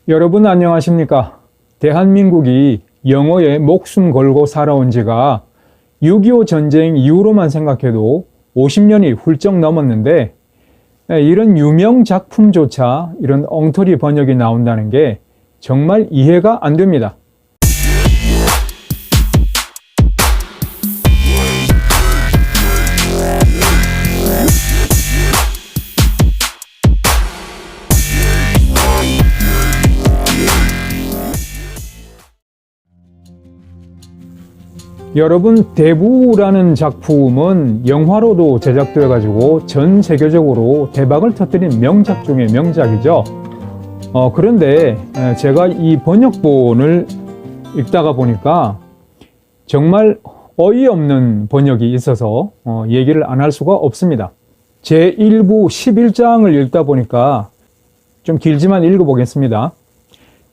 여러분 안녕하십니까? 대한민국이 영어에 목숨 걸고 살아온 지가 6.25 전쟁 이후로만 생각해도 50년이 훌쩍 넘었는데 이런 유명 작품조차 이런 엉터리 번역이 나온다는 게 정말 이해가 안 됩니다. 여러분, 대부라는 작품은 영화로도 제작되어 가지고 전 세계적으로 대박을 터뜨린 명작 중의 명작이죠. 그런데 제가 이 번역본을 읽다가 보니까 정말 어이없는 번역이 있어서 얘기를 안 할 수가 없습니다. 제1부 11장을 읽다 보니까 좀 길지만 읽어보겠습니다.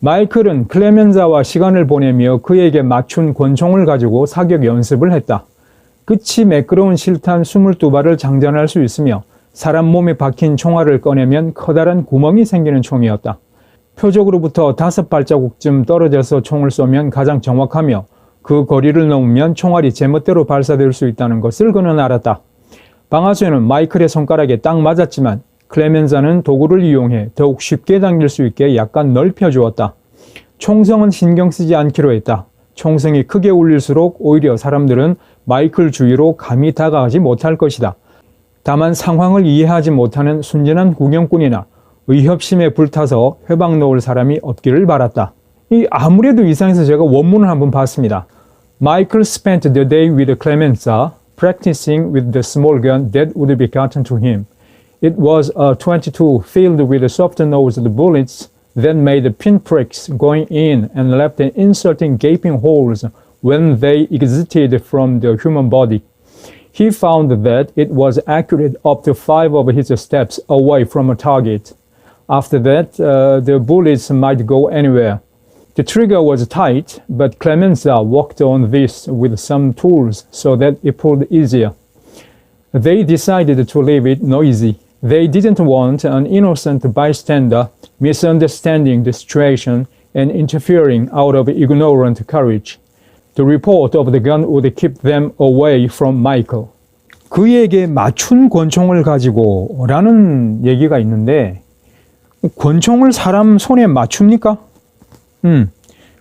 마이클은 클레멘자와 시간을 보내며 그에게 맞춘 권총을 가지고 사격 연습을 했다. 끝이 매끄러운 실탄 22발을 장전할 수 있으며 사람 몸에 박힌 총알을 꺼내면 커다란 구멍이 생기는 총이었다. 표적으로부터 5발자국쯤 떨어져서 총을 쏘면 가장 정확하며 그 거리를 넘으면 총알이 제멋대로 발사될 수 있다는 것을 그는 알았다. 방아쇠는 마이클의 손가락에 딱 맞았지만 클레멘자는 도구를 이용해 더욱 쉽게 당길 수 있게 약간 넓혀주었다. 총성은 신경 쓰지 않기로 했다. 총성이 크게 울릴수록 오히려 사람들은 마이클 주위로 감히 다가가지 못할 것이다. 다만 상황을 이해하지 못하는 순진한 구경꾼이나 의협심에 불타서 회방 놓을 사람이 없기를 바랐다. 아무래도 이상해서 제가 원문을 한번 봤습니다. Michael spent the day with Clemenza, practicing with the small gun that would be gotten to him. It was a .22 filled with soft-nosed bullets that made pinpricks going in and left inserting gaping holes when they exited from the human body. He found that it was accurate up to 5 of his steps away from a target. After that, the bullets might go anywhere. The trigger was tight, but Clemenza worked on this with some tools so that it pulled easier. They decided to leave it noisy. They didn't want an innocent bystander misunderstanding the situation and interfering out of ignorant courage. The report of the gun would keep them away from Michael. 그에게 맞춘 권총을 가지고 라는 얘기가 있는데 권총을 사람 손에 맞춥니까?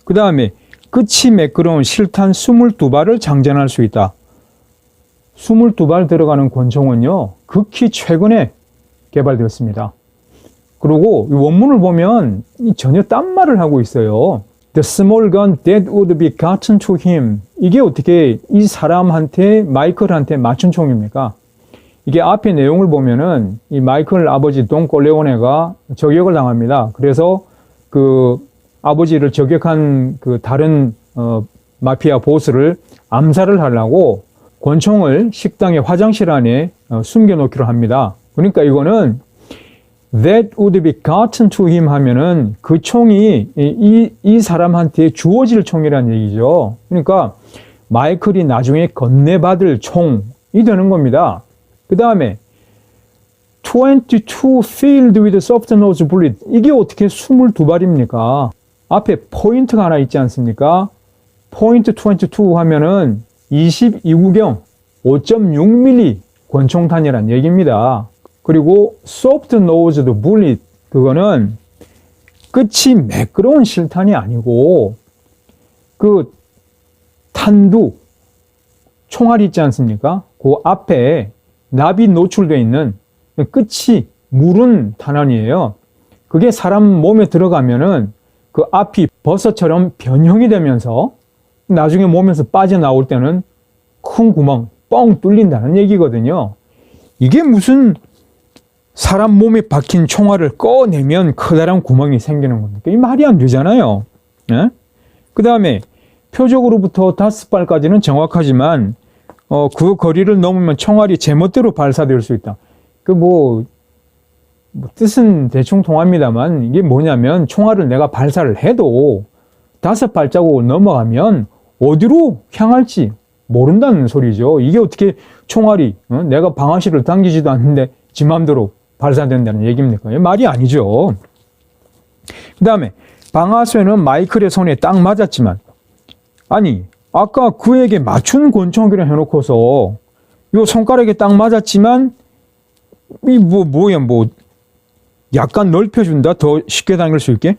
그 다음에 끝이 매끄러운 실탄 22발을 장전할 수 있다. 22발 들어가는 권총은요, 극히 최근에 개발되었습니다. 그리고 원문을 보면 전혀 딴 말을 하고 있어요. The small gun that would be gotten to him. 이게 어떻게 이 사람한테, 마이클한테 맞춘 총입니까? 이게 앞에 내용을 보면은 이 마이클 아버지 돈 콜레오네가 저격을 당합니다. 그래서 그 아버지를 저격한 그 다른 마피아 보스를 암살을 하려고 권총을 식당의 화장실 안에 숨겨놓기로 합니다. 그러니까 이거는 that would be gotten to him 하면은 그 총이 이 사람한테 주어질 총이라는 얘기죠. 그러니까 마이클이 나중에 건네받을 총이 되는 겁니다. 그 다음에 22 filled with soft-nosed bullet. 이게 어떻게 22발입니까? 앞에 포인트가 하나 있지 않습니까? 포인트 22 하면은 22구경 5.6mm 권총탄이란 얘기입니다. 그리고 soft-nosed bullet, 그거는 끝이 매끄러운 실탄이 아니고 그 탄두, 총알이 있지 않습니까? 그 앞에 납이 노출되어 있는 끝이 무른 탄환이에요. 그게 사람 몸에 들어가면은 그 앞이 버섯처럼 변형이 되면서 나중에 몸에서 빠져나올 때는 큰 구멍, 뻥 뚫린다는 얘기거든요. 이게 무슨 사람 몸에 박힌 총알을 꺼내면 커다란 구멍이 생기는 겁니까? 이 말이 안 되잖아요. 네? 그 다음에 표적으로부터 5발까지는 정확하지만 그 거리를 넘으면 총알이 제멋대로 발사될 수 있다. 뭐 뜻은 대충 통합니다만 이게 뭐냐면 총알을 내가 발사를 해도 5발자국을 넘어가면 어디로 향할지 모른다는 소리죠. 이게 어떻게 총알이 내가 방아쇠를 당기지도 않는데 지 맘대로 발사된다는 얘기입니까? 말이 아니죠. 그 다음에 방아쇠는 마이클의 손에 딱 맞았지만, 아니, 아까 그에게 맞춘 권총이라 해놓고서 요 손가락에 딱 맞았지만 약간 넓혀준다, 더 쉽게 당길 수 있게.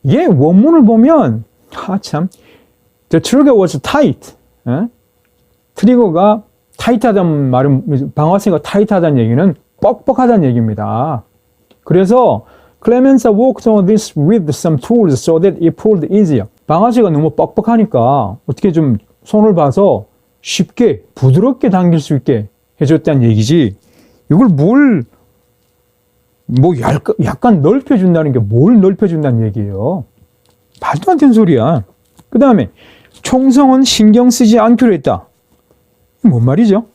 얘 원문을 보면 참 The trigger was tight. 트리거가 타이트하다는 말은, 방아쇠가 타이트하다는 얘기는 뻑뻑하다는 얘기입니다. 그래서 Clemenza worked on this with some tools so that it pulled easier. 방아쇠가 너무 뻑뻑하니까 어떻게 좀 손을 봐서 쉽게 부드럽게 당길 수 있게 해줬다는 얘기지. 이걸 약간 넓혀준다는 게 뭘 넓혀준다는 얘기예요. 말도 안 되는 소리야. 그 다음에 총성은 신경 쓰지 않기로 했다. 뭔 말이죠?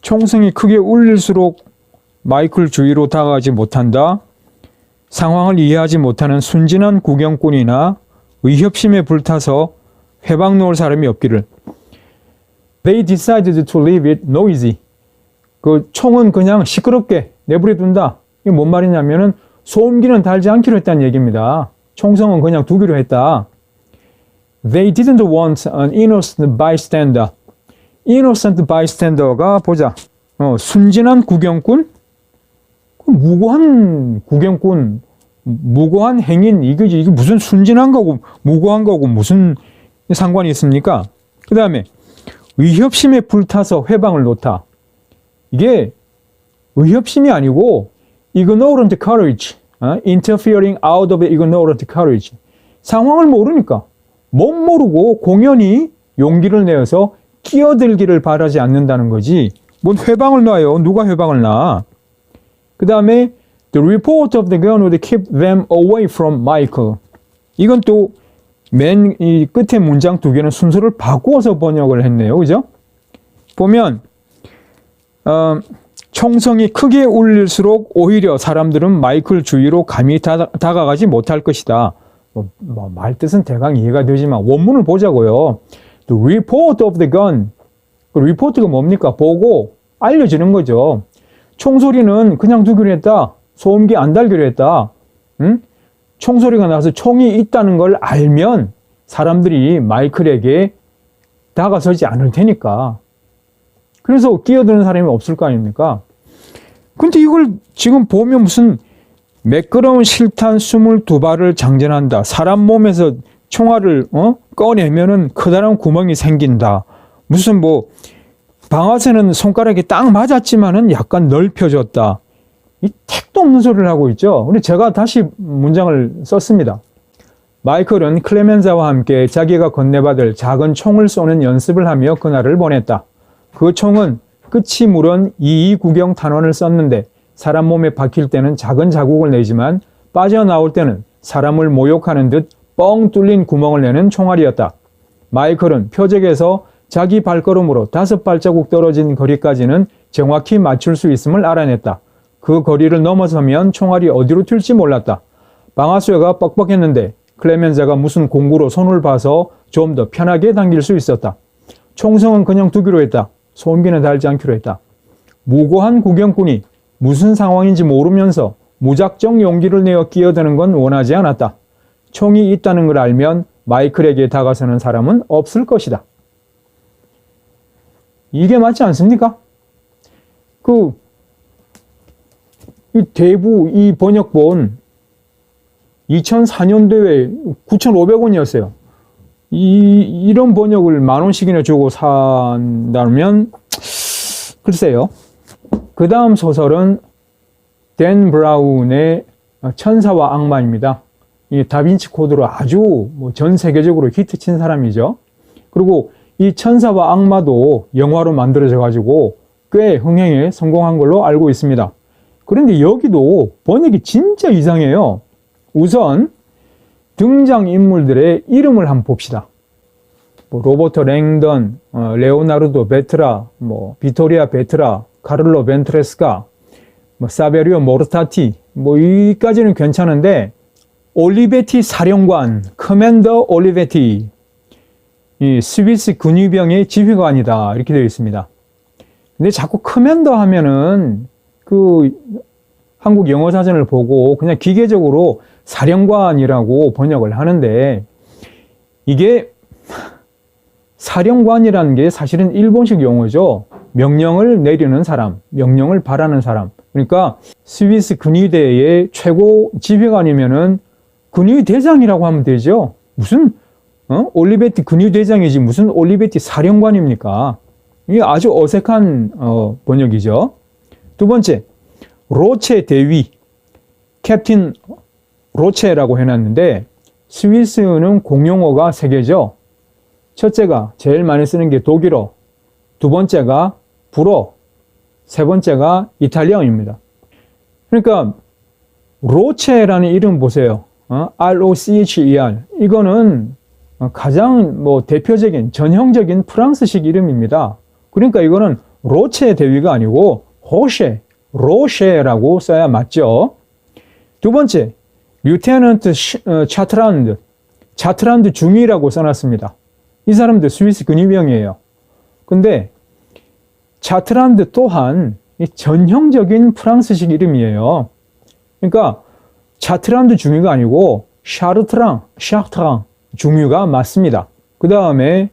총성이 크게 울릴수록 마이클 주위로 다가가지 못한다. 상황을 이해하지 못하는 순진한 구경꾼이나 의협심에 불타서 회방 놓을 사람이 없기를. They decided to leave it noisy. 그 총은 그냥 시끄럽게 내버려 둔다. 이게 뭔 말이냐면은 소음기는 달지 않기로 했다는 얘기입니다. 총성은 그냥 두기로 했다. They didn't want an innocent bystander. innocent bystander가 보자. 순진한 구경꾼? 무고한 구경꾼, 무고한 행인, 이게 무슨 순진한 거고 무고한 거고 무슨 상관이 있습니까? 그 다음에 의협심에 불타서 회방을 놓다. 이게 의협심이 아니고 ignorant courage, interfering out of ignorant courage. 상황을 모르니까 못 모르고 공연히 용기를 내어서 끼어들기를 바라지 않는다는 거지. 뭔 회방을 놔요? 누가 회방을 놔? 그 다음에 the report of the gun would keep them away from Michael. 이건 또 맨 이 끝에 문장 두 개는 순서를 바꾸어서 번역을 했네요. 그죠? 보면 총성이 크게 울릴수록 오히려 사람들은 마이클 주위로 감히 다가가지 못할 것이다. 말 뜻은 대강 이해가 되지만 원문을 보자고요. The report of the gun. 그 리포트가 뭡니까? 보고 알려주는 거죠. 총소리는 그냥 두기로 했다. 소음기 안 달기로 했다. 응? 총소리가 나서 총이 있다는 걸 알면 사람들이 마이클에게 다가서지 않을 테니까. 그래서 끼어드는 사람이 없을 거 아닙니까? 근데 이걸 지금 보면 무슨 매끄러운 실탄 22발을 장전한다. 사람 몸에서 총알을 꺼내면은 커다란 구멍이 생긴다. 무슨 방아쇠는 손가락에 딱 맞았지만은 약간 넓혀졌다. 이 택도 없는 소리를 하고 있죠. 근데 제가 다시 문장을 썼습니다. 마이클은 클레멘자와 함께 자기가 건네받을 작은 총을 쏘는 연습을 하며 그날을 보냈다. 그 총은 끝이 무른 22 구경 탄원을 썼는데 사람 몸에 박힐 때는 작은 자국을 내지만 빠져나올 때는 사람을 모욕하는 듯 뻥 뚫린 구멍을 내는 총알이었다. 마이클은 표적에서 자기 발걸음으로 5발자국 떨어진 거리까지는 정확히 맞출 수 있음을 알아냈다. 그 거리를 넘어서면 총알이 어디로 튈지 몰랐다. 방아쇠가 뻑뻑했는데 클레멘자가 무슨 공구로 손을 봐서 좀 더 편하게 당길 수 있었다. 총성은 그냥 두기로 했다. 소음기는 달지 않기로 했다. 무고한 구경꾼이 무슨 상황인지 모르면서 무작정 용기를 내어 끼어드는 건 원하지 않았다. 총이 있다는 걸 알면 마이클에게 다가서는 사람은 없을 것이다. 이게 맞지 않습니까? 이 대부 이 번역본 2004년도에 9,500원이었어요. 이런 번역을 10,000원씩이나 주고 산다면 글쎄요. 그 다음 소설은 댄 브라운의 천사와 악마입니다. 이 다빈치 코드로 아주 전 세계적으로 히트친 사람이죠. 그리고 이 천사와 악마도 영화로 만들어져 가지고 꽤 흥행에 성공한 걸로 알고 있습니다. 그런데 여기도 번역이 진짜 이상해요. 우선 등장인물들의 이름을 한번 봅시다. 로버트 랭던, 레오나르도 베트라, 비토리아 베트라, 카를로 벤트레스카, 사베리오 모르타티, 여기까지는 괜찮은데 올리베티 사령관, 커맨더 올리베티, 이 스위스 근위병의 지휘관이다 이렇게 되어 있습니다. 근데 자꾸 커맨더 하면은 한국 영어 사전을 보고 그냥 기계적으로 사령관이라고 번역을 하는데, 이게 사령관이라는 게 사실은 일본식 용어죠. 명령을 내리는 사람, 명령을 바라는 사람. 그러니까 스위스 근위대의 최고 지휘관이면은 근위대장이라고 하면 되죠. 무슨 올리베티 근위대장이지 무슨 올리베티 사령관입니까? 이게 아주 어색한 번역이죠. 두 번째, 로체 대위, 캡틴 로체라고 해놨는데, 스위스는 공용어가 3개죠. 첫째가 제일 많이 쓰는 게 독일어, 두 번째가 불어, 세 번째가 이탈리아어입니다. 그러니까 로체라는 이름 보세요. ROCHER. 이거는 가장 대표적인 전형적인 프랑스식 이름입니다. 그러니까 이거는 로체 대위가 아니고 호셰, 로셰라고 써야 맞죠. 두 번째, 류테넌트 차트란드, 차트란드 중위라고 써놨습니다. 이 사람도 스위스 근위병이에요. 근데 차트란드 또한 전형적인 프랑스식 이름이에요. 그러니까 차트란드 중위가 아니고 샤르트랑 중위가 맞습니다. 그 다음에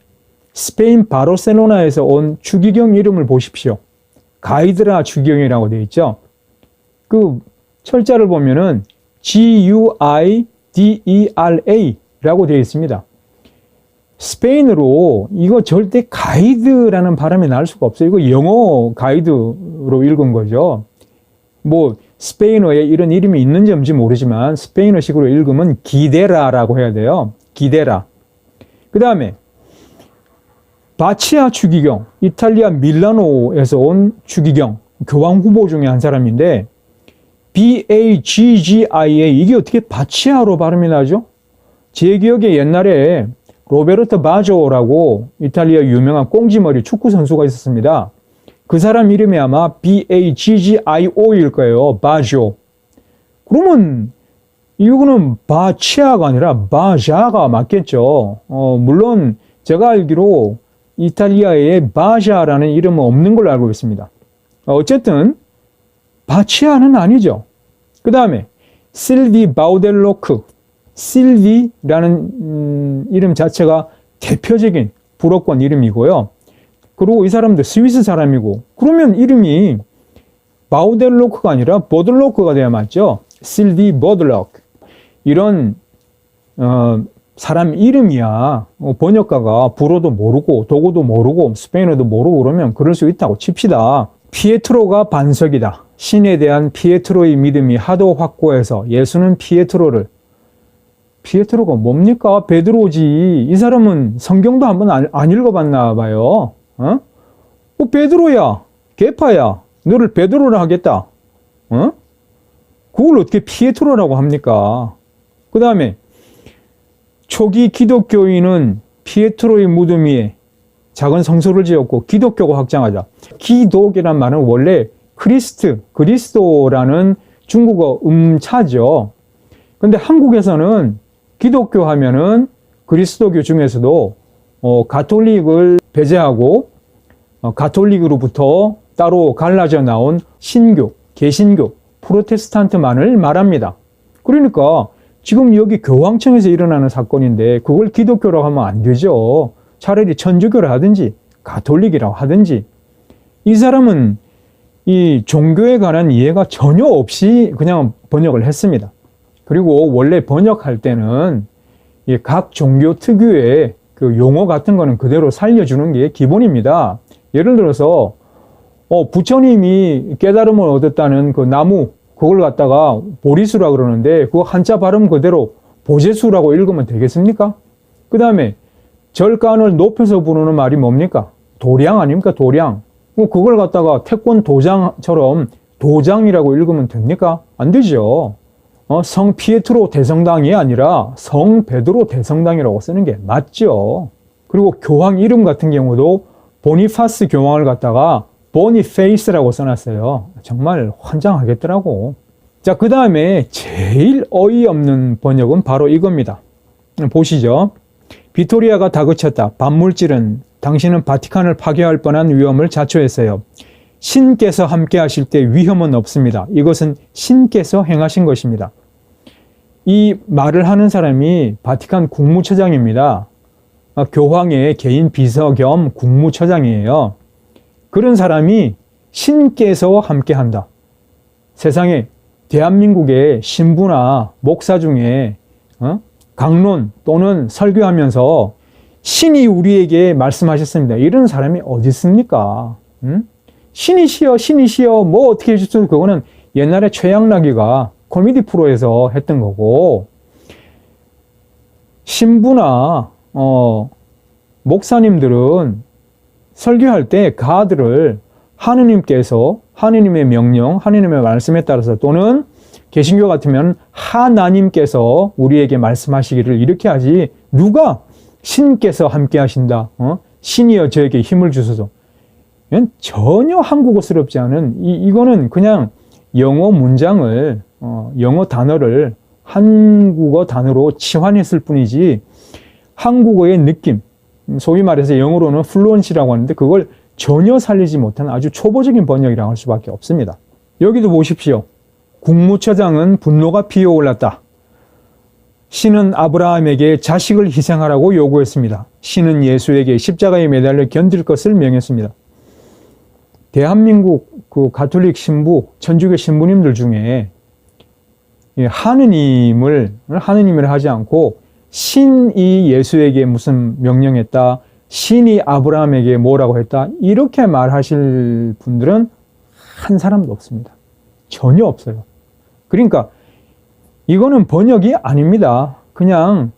스페인 바르셀로나에서 온 추기경 이름을 보십시오. 가이드라 추기경이라고 되어 있죠. 그 철자를 보면은 GUIDERA라고 되어 있습니다. 스페인어로 이거 절대 가이드라는 발음이 나올 수가 없어요. 이거 영어 가이드로 읽은 거죠. 스페인어에 이런 이름이 있는지 없는지 모르지만 스페인어식으로 읽으면 기데라라고 해야 돼요. 기데라. 그 다음에 바치아 추기경, 이탈리아 밀라노에서 온 추기경, 교황 후보 중에 한 사람인데 BAGGIA, 이게 어떻게 바치아로 발음이 나죠? 제 기억에 옛날에 로베르토 바조라고 이탈리아 유명한 꽁지머리 축구 선수가 있었습니다. 그 사람 이름이 아마 BAGGIO일 거예요. 바조. 그러면 이거는 바치아가 아니라 바자가 맞겠죠. 물론 제가 알기로 이탈리아에 바자라는 이름은 없는 걸로 알고 있습니다. 어쨌든 바치아는 아니죠. 그 다음에 실비 바우델로크, 실비라는 이름 자체가 대표적인 불어권 이름이고요. 그리고 이 사람도 스위스 사람이고, 그러면 이름이 바우델로크가 아니라 보들로크가 돼야 맞죠. 실비 보들로크. 이런 사람 이름이야 번역가가 불어도 모르고 독어도 모르고 스페인어도 모르고 그러면 그럴 수 있다고 칩시다. 피에트로가 반석이다. 신에 대한 피에트로의 믿음이 하도 확고해서 예수는 피에트로가 뭡니까? 베드로지. 이 사람은 성경도 한번 안 읽어봤나 봐요. 베드로야, 개파야, 너를 베드로라 하겠다. 그걸 어떻게 피에트로라고 합니까? 그 다음에 초기 기독교인은 피에트로의 무덤 위에 작은 성소를 지었고 기독교가 확장하자. 기독이란 말은 원래 그리스도라는 중국어 음차죠. 근데 한국에서는 기독교 하면은 그리스도교 중에서도 가톨릭을 배제하고 가톨릭으로부터 따로 갈라져 나온 신교, 개신교, 프로테스탄트만을 말합니다. 그러니까 지금 여기 교황청에서 일어나는 사건인데 그걸 기독교라고 하면 안 되죠. 차라리 천주교를 하든지 가톨릭이라고 하든지. 이 사람은 이 종교에 관한 이해가 전혀 없이 그냥 번역을 했습니다. 그리고 원래 번역할 때는 각 종교 특유의 그 용어 같은 거는 그대로 살려주는 게 기본입니다. 예를 들어서 부처님이 깨달음을 얻었다는 그 나무, 그걸 갖다가 보리수라 그러는데 그거 한자 발음 그대로 보제수라고 읽으면 되겠습니까? 그 다음에 절간을 높여서 부르는 말이 뭡니까? 도량 아닙니까? 도량. 그걸 갖다가 태권 도장처럼 도장이라고 읽으면 됩니까? 안 되죠. 성 피에트로 대성당이 아니라 성 베드로 대성당이라고 쓰는 게 맞죠. 그리고 교황 이름 같은 경우도 보니파스 교황을 갖다가 보니페이스라고 써놨어요. 정말 환장하겠더라고. 자, 그 다음에 제일 어이없는 번역은 바로 이겁니다. 보시죠. 비토리아가 다그쳤다. 반물질은 당신은 바티칸을 파괴할 뻔한 위험을 자초했어요. 신께서 함께 하실 때 위험은 없습니다. 이것은 신께서 행하신 것입니다. 이 말을 하는 사람이 바티칸 국무처장입니다. 교황의 개인 비서 겸 국무처장이에요. 그런 사람이 신께서 함께 한다. 세상에 대한민국의 신부나 목사 중에 강론 또는 설교하면서 신이 우리에게 말씀하셨습니다. 이런 사람이 어디 있습니까? 신이시여 신이시여 뭐 어떻게 해주셔도 그거는 옛날에 최양락이가 코미디 프로에서 했던 거고, 신부나 목사님들은 설교할 때 가들을 하느님께서 하느님의 명령, 하느님의 말씀에 따라서 또는 개신교 같으면 하나님께서 우리에게 말씀하시기를 이렇게 하지, 누가 신께서 함께 하신다. 신이여 저에게 힘을 주소서. 이건 전혀 한국어스럽지 않은 이거는 그냥 영어 문장을 영어 단어를 한국어 단어로 치환했을 뿐이지 한국어의 느낌, 소위 말해서 영어로는 플루언시라고 하는데 그걸 전혀 살리지 못한 아주 초보적인 번역이라고 할 수밖에 없습니다. 여기도 보십시오. 국무처장은 분노가 피어올랐다. 신은 아브라함에게 자식을 희생하라고 요구했습니다. 신은 예수에게 십자가에 매달려 견딜 것을 명했습니다. 대한민국 그 가톨릭 신부, 천주교 신부님들 중에 하느님을 하지 않고 신이 예수에게 무슨 명령했다, 신이 아브라함에게 뭐라고 했다, 이렇게 말하실 분들은 한 사람도 없습니다. 전혀 없어요. 그러니까 이거는 번역이 아닙니다. 그냥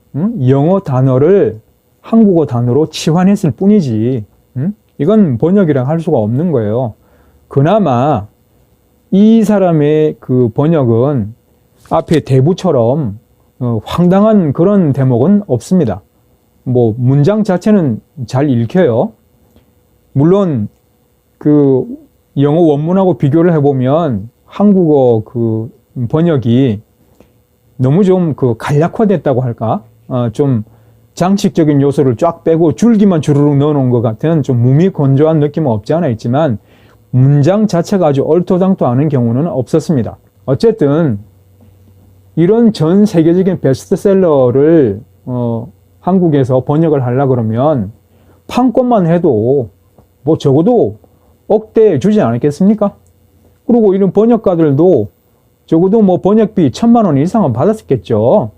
영어 단어를 한국어 단어로 치환했을 뿐이지 이건 번역이랑 할 수가 없는 거예요. 그나마 이 사람의 그 번역은 앞에 대부처럼 황당한 그런 대목은 없습니다. 뭐 문장 자체는 잘 읽혀요. 물론 그 영어 원문하고 비교를 해보면 한국어 그 번역이 너무 좀 그 간략화됐다고 할까? 좀 장식적인 요소를 쫙 빼고 줄기만 주르륵 넣어놓은 것 같은 좀 무미건조한 느낌은 없지 않아 있지만 문장 자체가 아주 얼토당토 않은 경우는 없었습니다. 어쨌든 이런 전 세계적인 베스트셀러를 한국에서 번역을 하려고 그러면 판권만 해도 뭐 적어도 억대 주지 않았겠습니까? 그리고 이런 번역가들도 적어도 뭐 번역비 1,000만 원 이상은 받았겠죠.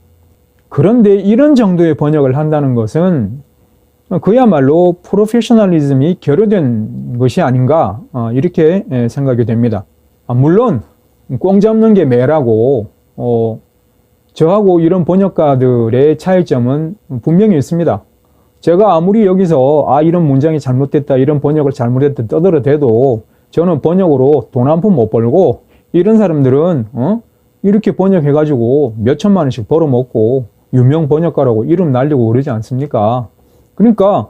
그런데 이런 정도의 번역을 한다는 것은 그야말로 프로페셔널리즘이 결여된 것이 아닌가 이렇게 생각이 됩니다. 물론 꽁 잡는 게 매라고 저하고 이런 번역가들의 차이점은 분명히 있습니다. 제가 아무리 여기서 이런 문장이 잘못됐다, 이런 번역을 잘못했다 떠들어대도 저는 번역으로 돈 한 푼 못 벌고 이런 사람들은 이렇게 번역해가지고 몇 천만 원씩 벌어먹고 유명 번역가라고 이름 날리고 그러지 않습니까? 그러니까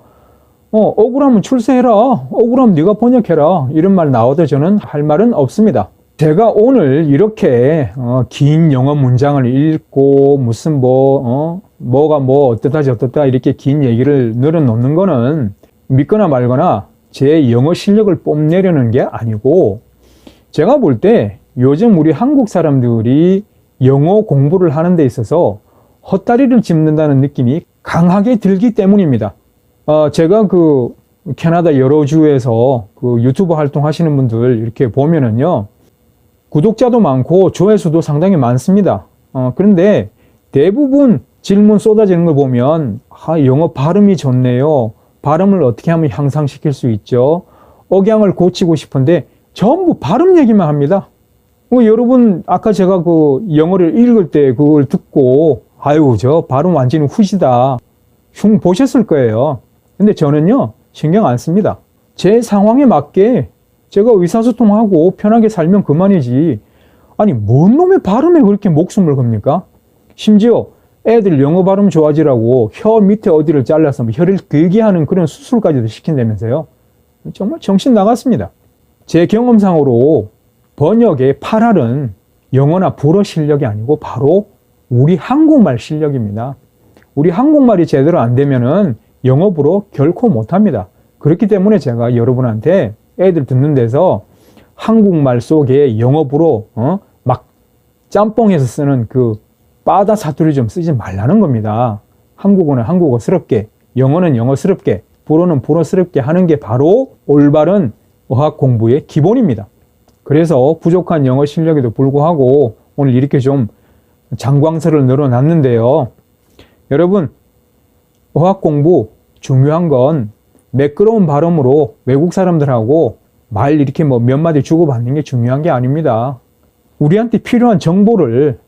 억울하면 출세해라, 억울하면 네가 번역해라, 이런 말 나와도 저는 할 말은 없습니다. 제가 오늘 이렇게 긴 영어 문장을 읽고 무슨 뭐가 뭐 어떻다 저떻다 이렇게 긴 얘기를 늘어놓는 거는 믿거나 말거나 제 영어 실력을 뽐내려는 게 아니고, 제가 볼 때 요즘 우리 한국 사람들이 영어 공부를 하는 데 있어서 헛다리를 짚는다는 느낌이 강하게 들기 때문입니다. 제가 그 캐나다 여러 주에서 그 유튜브 활동하시는 분들 이렇게 보면은요, 구독자도 많고 조회수도 상당히 많습니다. 그런데 대부분 질문 쏟아지는 걸 보면 영어 발음이 좋네요. 발음을 어떻게 하면 향상시킬 수 있죠? 억양을 고치고 싶은데 전부 발음 얘기만 합니다. 여러분 아까 제가 그 영어를 읽을 때 그걸 듣고 아유 저 발음 완전히 후지다 흉 보셨을 거예요. 근데 저는요 신경 안 씁니다. 제 상황에 맞게 제가 의사소통하고 편하게 살면 그만이지. 아니 뭔 놈의 발음에 그렇게 목숨을 겁니까? 심지어 애들 영어 발음 좋아지라고 혀 밑에 어디를 잘라서 혀를 길게 하는 그런 수술까지도 시킨다면서요. 정말 정신 나갔습니다. 제 경험상으로 번역의 8할은 영어나 불어 실력이 아니고 바로 우리 한국말 실력입니다. 우리 한국말이 제대로 안 되면은 영어 불어 결코 못합니다. 그렇기 때문에 제가 여러분한테 애들 듣는 데서 한국말 속에 영어부로 막 짬뽕해서 쓰는 그 빠다 사투리 좀 쓰지 말라는 겁니다. 한국어는 한국어스럽게, 영어는 영어스럽게, 불어는 불어스럽게 하는 게 바로 올바른 어학 공부의 기본입니다. 그래서 부족한 영어 실력에도 불구하고 오늘 이렇게 좀 장광설을 늘어놨는데요. 여러분, 어학 공부 중요한 건 매끄러운 발음으로 외국 사람들하고 말 이렇게 뭐 몇 마디 주고받는 게 중요한 게 아닙니다. 우리한테 필요한 정보를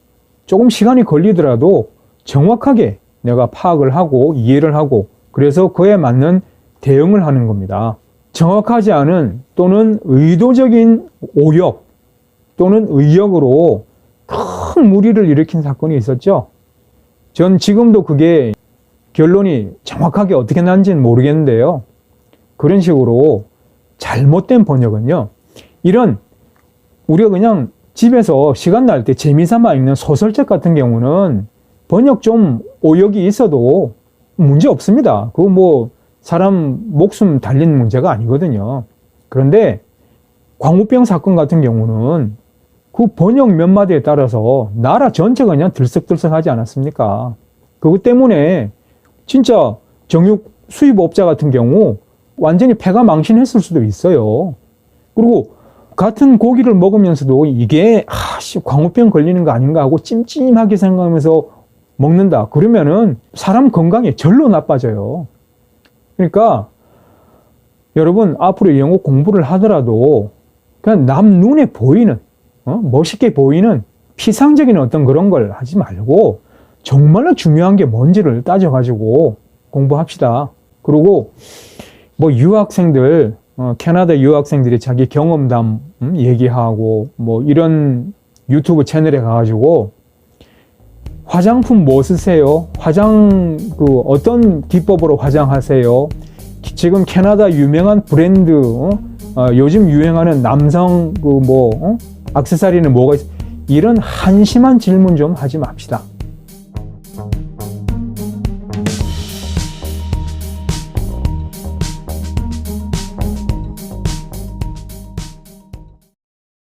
조금 시간이 걸리더라도 정확하게 내가 파악을 하고 이해를 하고 그래서 그에 맞는 대응을 하는 겁니다. 정확하지 않은 또는 의도적인 오역 또는 의역으로 큰 무리를 일으킨 사건이 있었죠. 전 지금도 그게 결론이 정확하게 어떻게 난지는 모르겠는데요. 그런 식으로 잘못된 번역은요. 이런 우리가 그냥 집에서 시간 날 때 재미삼아 읽는 소설책 같은 경우는 번역 좀 오역이 있어도 문제 없습니다. 그거 뭐 사람 목숨 달린 문제가 아니거든요. 그런데 광우병 사건 같은 경우는 그 번역 몇 마디에 따라서 나라 전체가 그냥 들썩들썩하지 않았습니까? 그것 때문에 진짜 정육 수입업자 같은 경우 완전히 폐가 망신했을 수도 있어요. 그리고 같은 고기를 먹으면서도 이게 광우병 걸리는 거 아닌가 하고 찜찜하게 생각하면서 먹는다. 그러면은 사람 건강에 절로 나빠져요. 그러니까 여러분 앞으로 영어 공부를 하더라도 그냥 남 눈에 보이는 멋있게 보이는 피상적인 어떤 그런 걸 하지 말고 정말로 중요한 게 뭔지를 따져가지고 공부합시다. 그리고 뭐 유학생들 캐나다 유학생들이 자기 경험담 얘기하고 뭐 이런 유튜브 채널에 가가지고 화장품 뭐 쓰세요? 어떤 기법으로 화장하세요? 지금 캐나다 유명한 브랜드, 요즘 유행하는 남성 액세서리는 뭐가 있어? 이런 한심한 질문 좀 하지 맙시다.